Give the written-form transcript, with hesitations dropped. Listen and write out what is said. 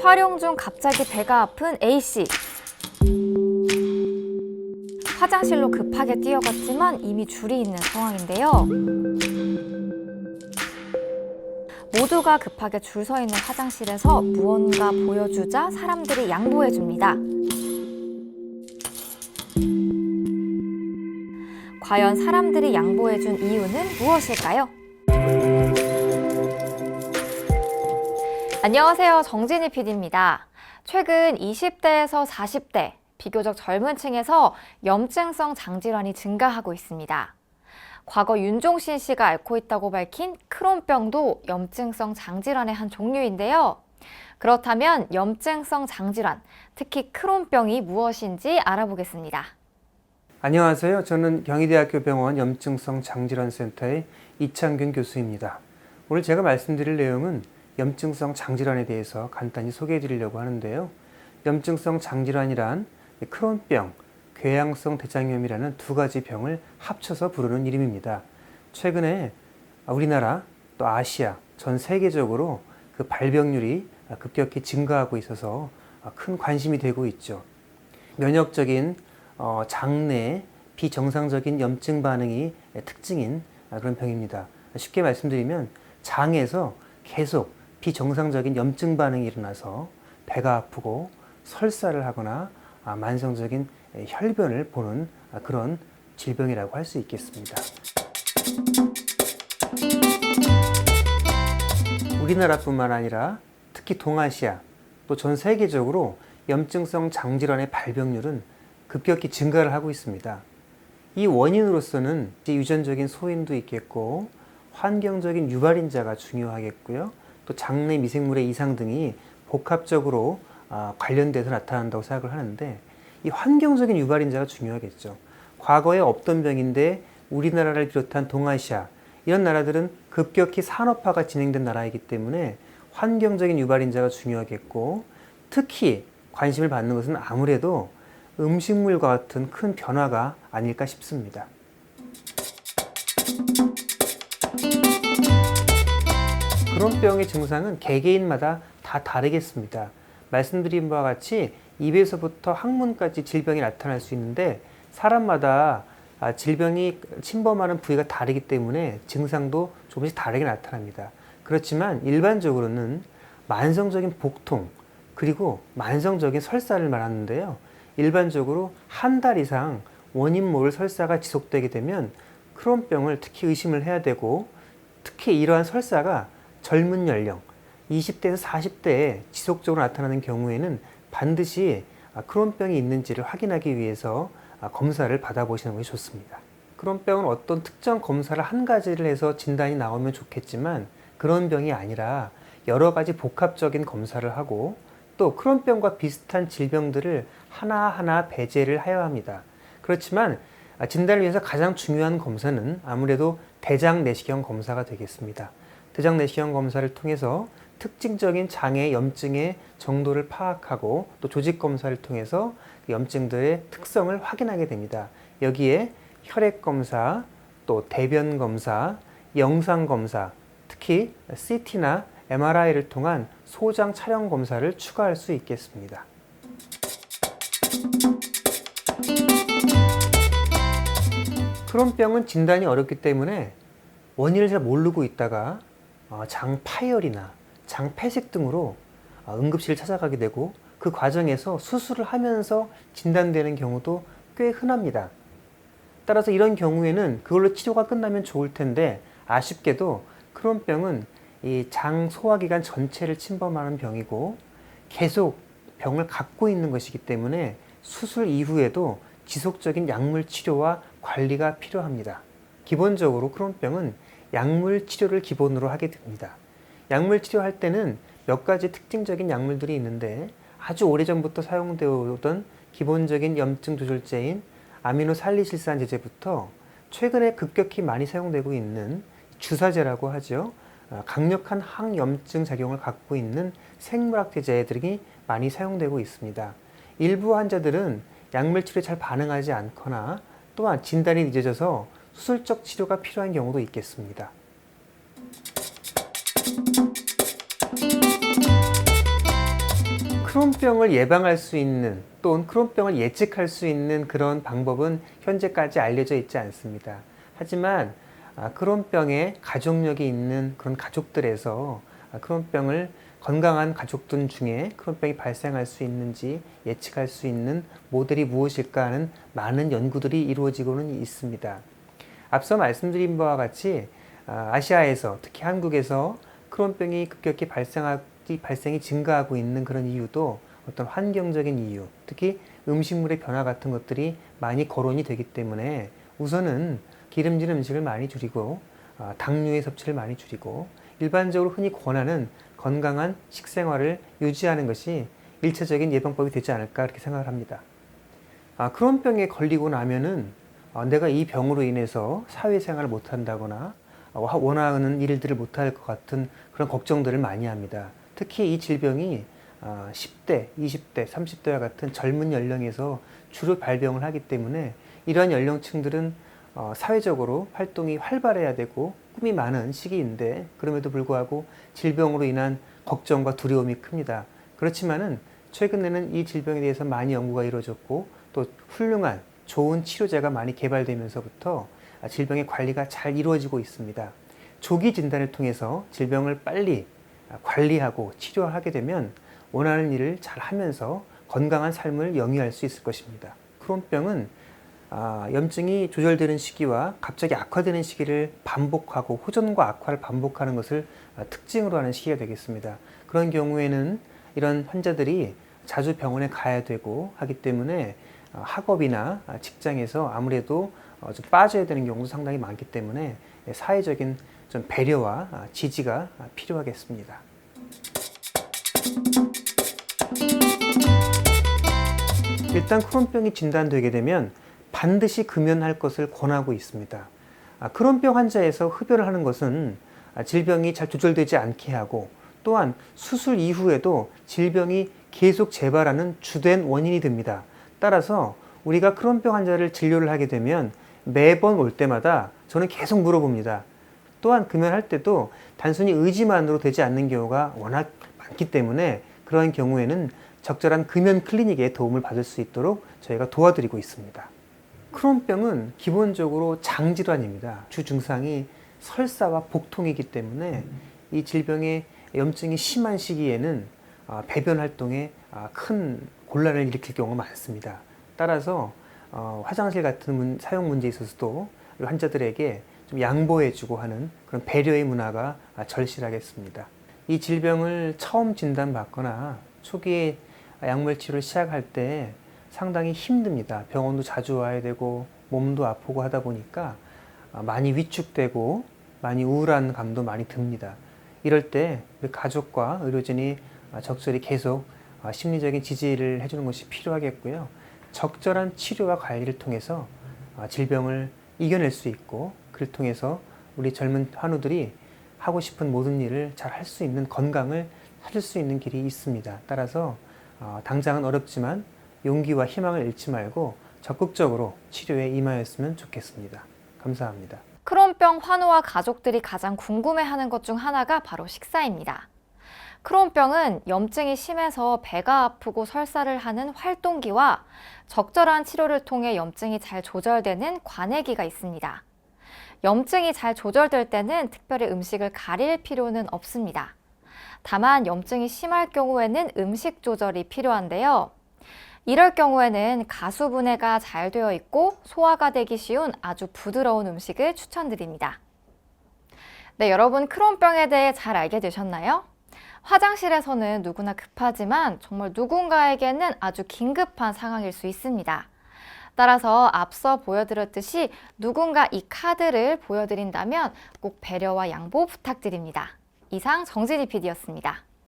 촬영 중 갑자기 배가 아픈 A씨. 화장실로 급하게 뛰어갔지만 이미 줄이 있는 상황인데요. 모두가 급하게 줄 서 있는 화장실에서 무언가 보여주자 사람들이 양보해줍니다. 과연 사람들이 양보해준 이유는 무엇일까요? 안녕하세요. 정진희 PD입니다. 최근 20대에서 40대, 비교적 젊은 층에서 염증성 장질환이 증가하고 있습니다. 과거 윤종신 씨가 앓고 있다고 밝힌 크론병도 염증성 장질환의 한 종류인데요. 그렇다면 염증성 장질환, 특히 크론병이 무엇인지 알아보겠습니다. 안녕하세요. 저는 경희대학교 병원 염증성 장질환센터의 이창균 교수입니다. 오늘 제가 말씀드릴 내용은 염증성 장질환에 대해서 간단히 소개해 드리려고 하는데요. 염증성 장질환이란 크론병, 궤양성 대장염이라는 두 가지 병을 합쳐서 부르는 이름입니다. 최근에 우리나라 또 아시아, 전 세계적으로 그 발병률이 급격히 증가하고 있어서 큰 관심이 되고 있죠. 면역적인 장내 비정상적인 염증 반응이 특징인 그런 병입니다. 쉽게 말씀드리면 장에서 계속 비정상적인 염증 반응이 일어나서 배가 아프고 설사를 하거나 만성적인 혈변을 보는 그런 질병이라고 할 수 있겠습니다. 우리나라뿐만 아니라 특히 동아시아 또 전 세계적으로 염증성 장질환의 발병률은 급격히 증가를 하고 있습니다. 이 원인으로서는 유전적인 소인도 있겠고 환경적인 유발인자가 중요하겠고요. 또 장내 미생물의 이상 등이 복합적으로 관련돼서 나타난다고 생각을 하는데 이 환경적인 유발인자가 중요하겠죠. 과거에 없던 병인데 우리나라를 비롯한 동아시아 이런 나라들은 급격히 산업화가 진행된 나라이기 때문에 환경적인 유발인자가 중요하겠고 특히 관심을 받는 것은 아무래도 음식물과 같은 큰 변화가 아닐까 싶습니다. 크론병의 증상은 개개인마다 다 다르겠습니다. 말씀드린 바와 같이 입에서부터 항문까지 질병이 나타날 수 있는데 사람마다 질병이 침범하는 부위가 다르기 때문에 증상도 조금씩 다르게 나타납니다. 그렇지만 일반적으로는 만성적인 복통 그리고 만성적인 설사를 말하는데요. 일반적으로 한 달 이상 원인 모를 설사가 지속되게 되면 크론병을 특히 의심을 해야 되고 특히 이러한 설사가 젊은 연령 20대에서 40대에 지속적으로 나타나는 경우에는 반드시 크론병이 있는지를 확인하기 위해서 검사를 받아보시는 것이 좋습니다. 크론병은 어떤 특정 검사를 한 가지를 해서 진단이 나오면 좋겠지만 그런 병이 아니라 여러 가지 복합적인 검사를 하고 또 크론병과 비슷한 질병들을 하나하나 배제를 해야 합니다. 그렇지만 진단을 위해서 가장 중요한 검사는 아무래도 대장 내시경 검사가 되겠습니다. 대장 내시경 검사를 통해서 특징적인 장의 염증의 정도를 파악하고 또 조직 검사를 통해서 염증들의 특성을 확인하게 됩니다. 여기에 혈액 검사, 또 대변 검사, 영상 검사, 특히 CT나 MRI를 통한 소장 촬영 검사를 추가할 수 있겠습니다. 크론병은 진단이 어렵기 때문에 원인을 잘 모르고 있다가 장 파열이나 장 폐색 등으로 응급실을 찾아가게 되고 그 과정에서 수술을 하면서 진단되는 경우도 꽤 흔합니다. 따라서 이런 경우에는 그걸로 치료가 끝나면 좋을 텐데 아쉽게도 크론병은 이 장 소화기관 전체를 침범하는 병이고 계속 병을 갖고 있는 것이기 때문에 수술 이후에도 지속적인 약물 치료와 관리가 필요합니다. 기본적으로 크론병은 약물 치료를 기본으로 하게 됩니다. 약물 치료할 때는 몇 가지 특징적인 약물들이 있는데 아주 오래전부터 사용되어 오던 기본적인 염증 조절제인 아미노살리실산제제부터 최근에 급격히 많이 사용되고 있는 주사제라고 하죠. 강력한 항염증 작용을 갖고 있는 생물학제제들이 많이 사용되고 있습니다. 일부 환자들은 약물 치료에 잘 반응하지 않거나 또한 진단이 늦어져서 수술적 치료가 필요한 경우도 있겠습니다. 크론병을 예방할 수 있는 또는 크론병을 예측할 수 있는 그런 방법은 현재까지 알려져 있지 않습니다. 하지만 크론병에 가족력이 있는 그런 가족들에서 크론병을 건강한 가족들 중에 크론병이 발생할 수 있는지 예측할 수 있는 모델이 무엇일까 하는 많은 연구들이 이루어지고는 있습니다. 앞서 말씀드린 바와 같이 아시아에서 특히 한국에서 크론병이 급격히 발생이 증가하고 있는 그런 이유도 어떤 환경적인 이유, 특히 음식물의 변화 같은 것들이 많이 거론이 되기 때문에 우선은 기름진 음식을 많이 줄이고 당류의 섭취를 많이 줄이고 일반적으로 흔히 권하는 건강한 식생활을 유지하는 것이 일차적인 예방법이 되지 않을까 그렇게 생각을 합니다. 크론병에 걸리고 나면은 내가 이 병으로 인해서 사회생활을 못한다거나 원하는 일들을 못할 것 같은 그런 걱정들을 많이 합니다. 특히 이 질병이 10대, 20대, 30대와 같은 젊은 연령에서 주로 발병을 하기 때문에 이러한 연령층들은 사회적으로 활동이 활발해야 되고 꿈이 많은 시기인데 그럼에도 불구하고 질병으로 인한 걱정과 두려움이 큽니다. 그렇지만은 최근에는 이 질병에 대해서 많이 연구가 이루어졌고 또 훌륭한 좋은 치료제가 많이 개발되면서부터 질병의 관리가 잘 이루어지고 있습니다. 조기 진단을 통해서 질병을 빨리 관리하고 치료하게 되면 원하는 일을 잘 하면서 건강한 삶을 영위할 수 있을 것입니다. 크론병은 염증이 조절되는 시기와 갑자기 악화되는 시기를 반복하고 호전과 악화를 반복하는 것을 특징으로 하는 시기가 되겠습니다. 그런 경우에는 이런 환자들이 자주 병원에 가야 되고 하기 때문에 학업이나 직장에서 아무래도 좀 빠져야 되는 경우도 상당히 많기 때문에 사회적인 좀 배려와 지지가 필요하겠습니다. 일단 크론병이 진단되게 되면 반드시 금연할 것을 권하고 있습니다. 크론병 환자에서 흡연을 하는 것은 질병이 잘 조절되지 않게 하고 또한 수술 이후에도 질병이 계속 재발하는 주된 원인이 됩니다. 따라서 우리가 크론병 환자를 진료를 하게 되면 매번 올 때마다 저는 계속 물어봅니다. 또한 금연할 때도 단순히 의지만으로 되지 않는 경우가 워낙 많기 때문에 그러한 경우에는 적절한 금연 클리닉의 도움을 받을 수 있도록 저희가 도와드리고 있습니다. 크론병은 기본적으로 장질환입니다. 주 증상이 설사와 복통이기 때문에 이 질병의 염증이 심한 시기에는 배변 활동에 큰 곤란을 일으킬 경우가 많습니다. 따라서 화장실 같은 사용 문제에 있어서도 환자들에게 좀 양보해주고 하는 그런 배려의 문화가 절실하겠습니다. 이 질병을 처음 진단받거나 초기에 약물 치료를 시작할 때 상당히 힘듭니다. 병원도 자주 와야 되고 몸도 아프고 하다 보니까 많이 위축되고 많이 우울한 감도 많이 듭니다. 이럴 때 우리 가족과 의료진이 적절히 계속 심리적인 지지를 해주는 것이 필요하겠고요. 적절한 치료와 관리를 통해서 질병을 이겨낼 수 있고 그를 통해서 우리 젊은 환우들이 하고 싶은 모든 일을 잘 할 수 있는 건강을 찾을 수 있는 길이 있습니다. 따라서 당장은 어렵지만 용기와 희망을 잃지 말고 적극적으로 치료에 임하였으면 좋겠습니다. 감사합니다. 크론병 환우와 가족들이 가장 궁금해하는 것 중 하나가 바로 식사입니다. 크론병은 염증이 심해서 배가 아프고 설사를 하는 활동기와 적절한 치료를 통해 염증이 잘 조절되는 관해기가 있습니다. 염증이 잘 조절될 때는 특별히 음식을 가릴 필요는 없습니다. 다만 염증이 심할 경우에는 음식 조절이 필요한데요. 이럴 경우에는 가수분해가 잘 되어 있고 소화가 되기 쉬운 아주 부드러운 음식을 추천드립니다. 네, 여러분 크론병에 대해 잘 알게 되셨나요? 화장실에서는 누구나 급하지만 정말 누군가에게는 아주 긴급한 상황일 수 있습니다. 따라서 앞서 보여드렸듯이 누군가 이 카드를 보여드린다면 꼭 배려와 양보 부탁드립니다. 이상 정진희 PD였습니다.